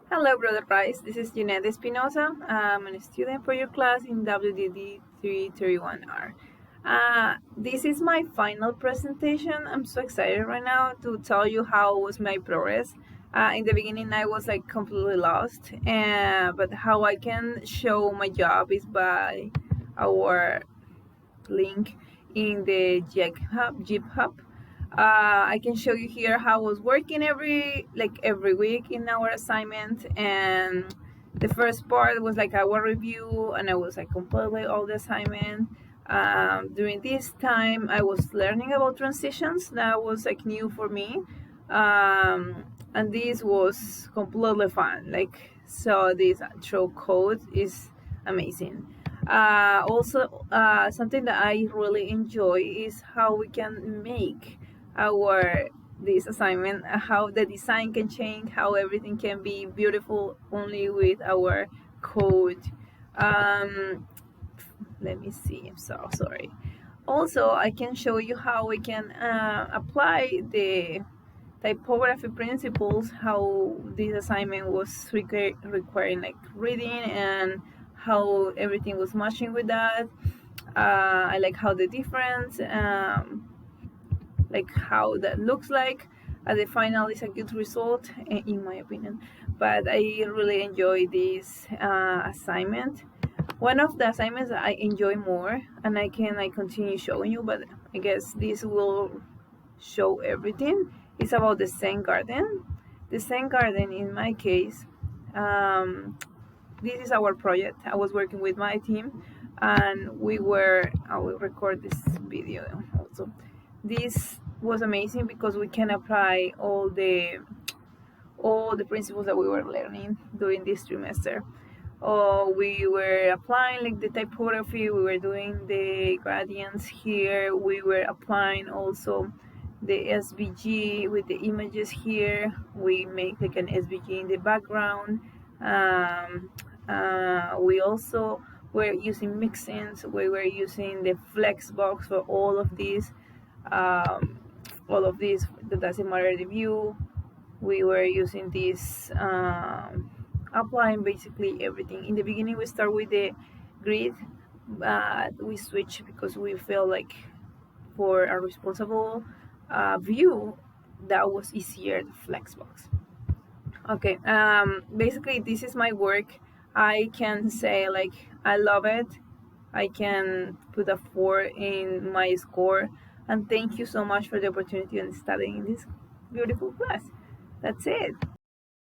Hello, Brother Price. This is Jeanette Espinosa. I'm a student for your class in WDD 331R. This is my final presentation. I'm so excited right now to tell you how was my progress. In the beginning, I was like completely lost, but how I can show my job is by our link in the GitHub. I can show you here how I was working every week in our assignment, and the first part was like our review, and I was like completely all the assignment. During this time, I was learning about transitions. That was like new for me, and this was completely fun. So this throw code is amazing. Also, something that I really enjoy is how we can make our this assignment, how the design can change, how everything can be beautiful only with our code. Um, Let me see. I'm so sorry. Also, I can show you how we can apply the typography principles, how this assignment was requiring like reading, and how everything was matching with that. I like how the difference, like how that looks like. The final is a good result, in my opinion. But I really enjoy this assignment. One of the assignments I enjoy more, and I continue showing you, but I guess this will show everything. It's about the Zen garden. The Zen garden, in my case, this is our project. I was working with my team, and I will record this video also. This was amazing because we can apply all the principles that we were learning during this trimester. We were applying like the typography, we were doing the gradients here, we were applying also the SVG with the images here. We make like an SVG in the background. We also were using mixins. We were using the Flexbox for um, all of these. That doesn't matter the view. We were using this, applying basically everything. In the beginning, we start with the grid, but we switch because we feel like for a responsible view that was easier the Flexbox. Okay, basically this is my work. I can say like I love it. I can put a 4 in my score, and thank you so much for the opportunity and studying in this beautiful class. That's it.